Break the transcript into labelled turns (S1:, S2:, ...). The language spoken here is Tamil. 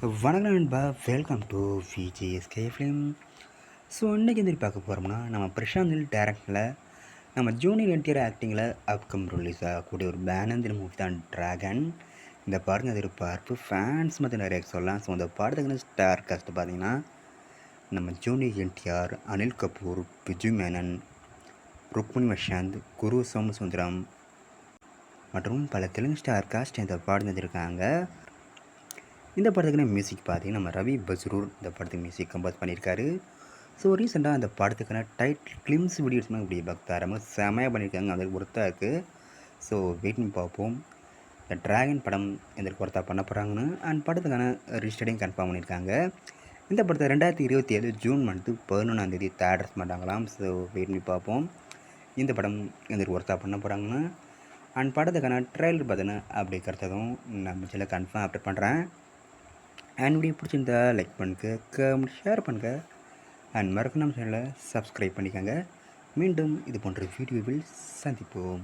S1: வணக்கம் நண்பா, welcome to VJSK film. So இன்றைக்கி எந்திரி பார்க்க போகிறோம்னா, நம்ம பிரசாந்த் டேரக்டரில் நம்ம ஜூனியர் என்டிஆர் ஆக்டிங்கில் அப்கம் ரிலீஸ் ஆகக்கூடிய ஒரு பேனந்திர மூவி தான் ட்ராகன். இந்த படத்துக்கு எதிர்பார்ப்பு ஃபேன்ஸ் மற்ற நிறைய சொல்லலாம். ஸோ அந்த படத்துக்கு ஸ்டார் காஸ்ட் பார்த்தீங்கன்னா, நம்ம ஜூனியர் என்டிஆர், அனில் கபூர், பிஜு மேனன், ருக்மிணி வசந்த், குரு சோமசுந்தரம் மற்றும் பல தெலுங்கு ஸ்டார் காஸ்ட் இந்த படம் இருக்காங்க. இந்த படத்துக்குன்னு மியூசிக் பார்த்தீங்கன்னா, நம்ம ரவி பஸ்ரூர் இந்த படத்துக்கு மியூசிக் கம்போஸ் பண்ணியிருக்காரு. ஸோ ரீசெண்டாக அந்த படத்துக்கான டைட்டில் கிளிம்ஸ் வீடியோஸ்லாம் இப்படி பக்தாரமாக செமையாக பண்ணியிருக்காங்க. அது ஒர்த்தாக இருக்குது. ஸோ வெயிட் பண்ணி பார்ப்போம். இந்த ட்ராகன் படம் எதற்கு ஒர்த்தாக பண்ண போகிறாங்கன்னு அண்ட் படத்துக்கான ரிஜிஸ்டரையும் கன்ஃபார்ம் பண்ணியிருக்காங்க. இந்த படத்தை 2027 ஜூன் மந்த்து 11ஆம் தேட்டர்ஸ் மாட்டாங்களாம். ஸோ வெயிட் பண்ணி பார்ப்போம் இந்த படம் எதற்கு ஒர்த்தாக பண்ண போகிறாங்கன்னு. அண்ட் படத்துக்கான ட்ரைலர் பார்த்தீங்கன்னா அப்படி கிடைச்சதும் நம்ம சில கன்ஃபார்ம் அப்டேட் பண்ணுறேன். அண்ட் வீடியோ பிடிச்சிருந்தா லைக் பண்ணுங்க, கமெண்ட் ஷேர் பண்ணுங்கள் அண்ட் மறக்காம நம்ம சேனலை சப்ஸ்கிரைப் பண்ணிக்கோங்க. மீண்டும் இது போன்ற வீடியோவில் சந்திப்போம்.